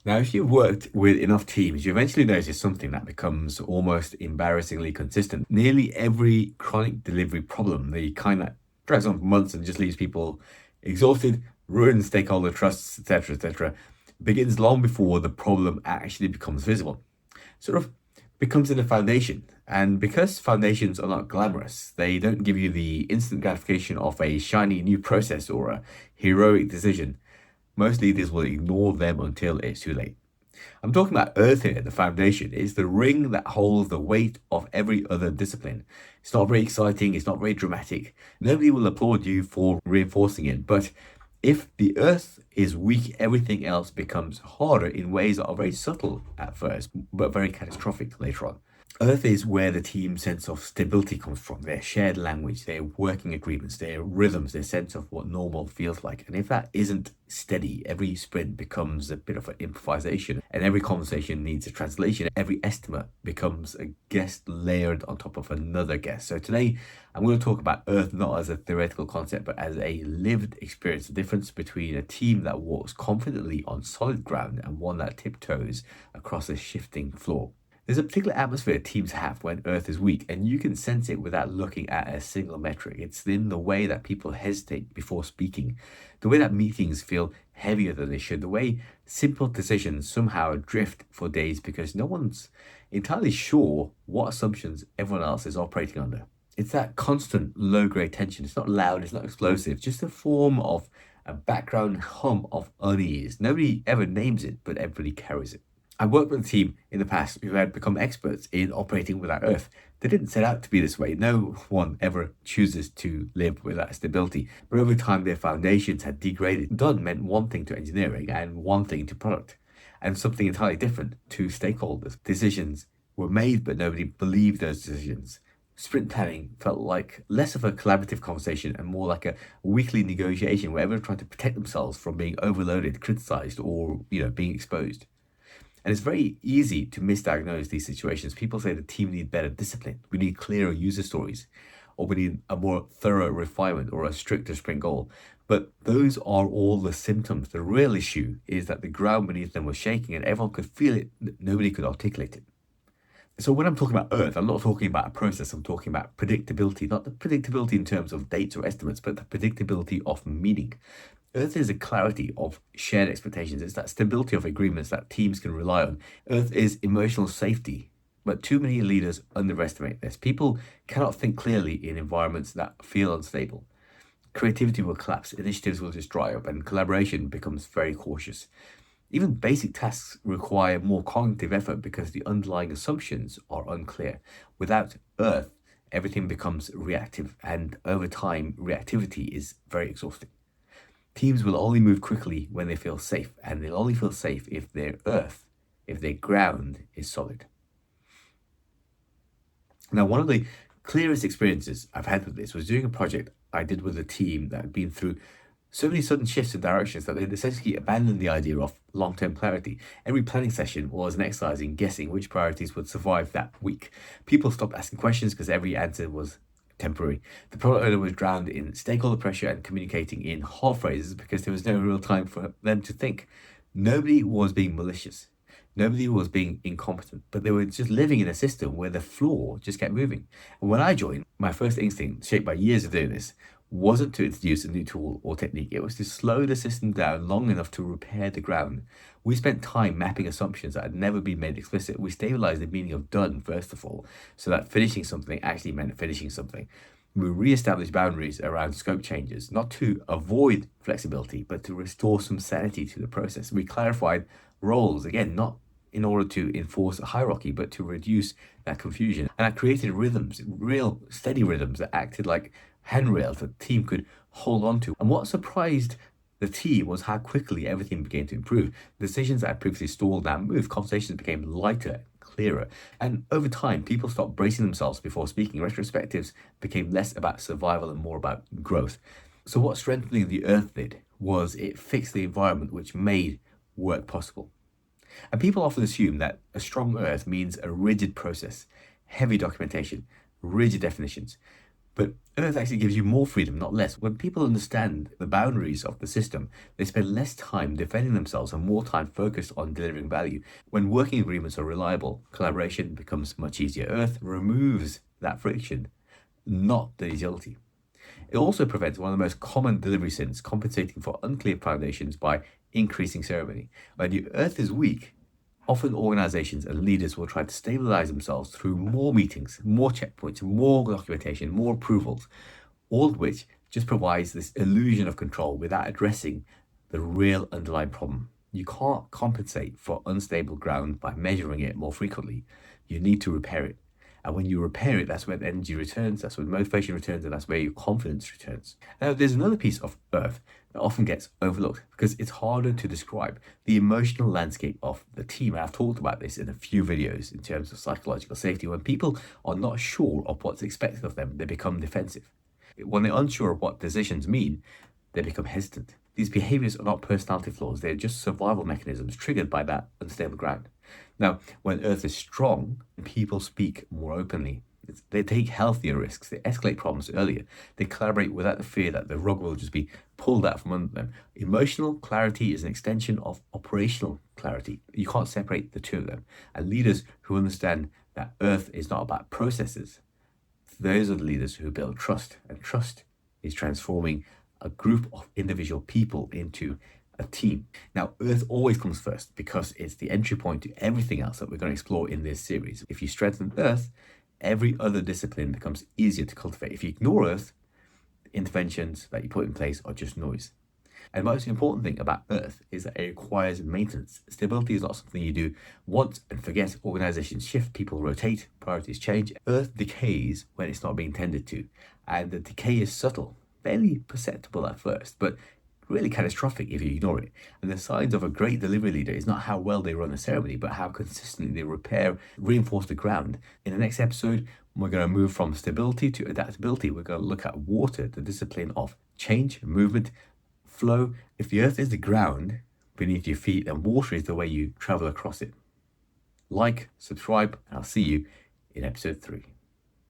Now, if you've worked with enough teams, you eventually notice something that becomes almost embarrassingly consistent. Nearly every chronic delivery problem, the kind that drags on for months and just leaves people exhausted, ruins stakeholder trusts, etc., begins long before the problem actually becomes visible. Sort of becomes in the foundation. And because foundations are not glamorous, they don't give you the instant gratification of a shiny new process or a heroic decision. Most leaders will ignore them until it's too late. I'm talking about earth here, the foundation. It's the ring that holds the weight of every other discipline. It's not very exciting, it's not very dramatic. Nobody will applaud you for reinforcing it. But if the earth is weak, everything else becomes harder in ways that are very subtle at first, but very catastrophic later on. Earth is where the team's sense of stability comes from, their shared language, their working agreements, their rhythms, their sense of what normal feels like. And if that isn't steady, every sprint becomes a bit of an improvisation, and every conversation needs a translation. Every estimate becomes a guess layered on top of another guess. So today, I'm going to talk about Earth not as a theoretical concept, but as a lived experience, the difference between a team that walks confidently on solid ground and one that tiptoes across a shifting floor. There's a particular atmosphere teams have when Earth is weak, and you can sense it without looking at a single metric. It's in the way that people hesitate before speaking, the way that meetings feel heavier than they should, the way simple decisions somehow drift for days because no one's entirely sure what assumptions everyone else is operating under. It's that constant low grade tension. It's not loud, it's not explosive, just a form of a background hum of unease. Nobody ever names it, but everybody carries it. I worked with a team in the past who had become experts in operating without Earth. They didn't set out to be this way. No one ever chooses to live without stability. But over time, their foundations had degraded. Done meant one thing to engineering and one thing to product, and something entirely different to stakeholders. Decisions were made, but nobody believed those decisions. Sprint planning felt like less of a collaborative conversation and more like a weekly negotiation where everyone tried to protect themselves from being overloaded, criticized, or being exposed. And it's very easy to misdiagnose these situations. People say the team need better discipline. We need clearer user stories, or we need a more thorough refinement or a stricter sprint goal. But those are all the symptoms. The real issue is that the ground beneath them was shaking and everyone could feel it, nobody could articulate it. So when I'm talking about Earth, I'm not talking about a process, I'm talking about predictability, not the predictability in terms of dates or estimates, but the predictability of meaning. Earth is a clarity of shared expectations. It's that stability of agreements that teams can rely on. Earth is emotional safety, but too many leaders underestimate this. People cannot think clearly in environments that feel unstable. Creativity will collapse, initiatives will just dry up, and collaboration becomes very cautious. Even basic tasks require more cognitive effort because the underlying assumptions are unclear. Without Earth, everything becomes reactive, and over time, reactivity is very exhausting. Teams will only move quickly when they feel safe, and they'll only feel safe if their earth, if their ground is solid. Now, one of the clearest experiences I've had with this was doing a project I did with a team that had been through so many sudden shifts in directions that they'd essentially abandoned the idea of long-term clarity. Every planning session was an exercise in guessing which priorities would survive that week. People stopped asking questions because every answer was temporary. The product owner was drowned in stakeholder pressure and communicating in half phrases because there was no real time for them to think. Nobody was being malicious. Nobody was being incompetent, but they were just living in a system where the floor just kept moving. And when I joined, my first instinct, shaped by years of doing this, wasn't to introduce a new tool or technique. It was to slow the system down long enough to repair the ground. We spent time mapping assumptions that had never been made explicit. We stabilized the meaning of done, first of all, so that finishing something actually meant finishing something. We re-established boundaries around scope changes, not to avoid flexibility, but to restore some sanity to the process. We clarified roles, again, not in order to enforce a hierarchy, but to reduce that confusion. And I created rhythms, real steady rhythms that acted like handrails that the team could hold on to. And what surprised the team was how quickly everything began to improve. Decisions that had previously stalled now moved. Conversations became lighter, clearer. And over time, people stopped bracing themselves before speaking. Retrospectives became less about survival and more about growth. So what strengthening the earth did was it fixed the environment which made work possible. And people often assume that a strong earth means a rigid process, heavy documentation, rigid definitions. But Earth actually gives you more freedom, not less. When people understand the boundaries of the system, they spend less time defending themselves and more time focused on delivering value. When working agreements are reliable, collaboration becomes much easier. Earth removes that friction, not the agility. It also prevents one of the most common delivery sins, compensating for unclear foundations by increasing ceremony. When the Earth is weak, often organizations and leaders will try to stabilize themselves through more meetings, more checkpoints, more documentation, more approvals, all of which just provides this illusion of control without addressing the real underlying problem. You can't compensate for unstable ground by measuring it more frequently. You need to repair it. And when you repair it, that's when energy returns, that's when motivation returns, and that's where your confidence returns. Now, there's another piece of Earth that often gets overlooked because it's harder to describe: the emotional landscape of the team. I've talked about this in a few videos in terms of psychological safety. When people are not sure of what's expected of them, they become defensive. When they're unsure of what decisions mean, they become hesitant. These behaviors are not personality flaws, they're just survival mechanisms triggered by that unstable ground. Now, when Earth is strong, people speak more openly. They take healthier risks, they escalate problems earlier, they collaborate without the fear that the rug will just be pulled out from under them. Emotional clarity is an extension of operational clarity. You can't separate the two of them. And leaders who understand that Earth is not about processes, those are the leaders who build trust, and trust is transforming a group of individual people into a team. Now, Earth always comes first because it's the entry point to everything else that we're going to explore in this series. If you strengthen Earth, every other discipline becomes easier to cultivate. If you ignore Earth, the interventions that you put in place are just noise. And the most important thing about Earth is that it requires maintenance. Stability is not something you do once and forget. Organizations shift, people rotate, priorities change. Earth decays when it's not being tended to. And the decay is subtle, barely perceptible at first, but really catastrophic if you ignore it. And the signs of a great delivery leader is not how well they run a ceremony, but how consistently they repair, reinforce the ground. In the next episode, we're going to move from stability to adaptability. We're going to look at water, the discipline of change, movement, flow. If the Earth is the ground beneath your feet, then water is the way you travel across it. Like, subscribe, and I'll see you in episode 3.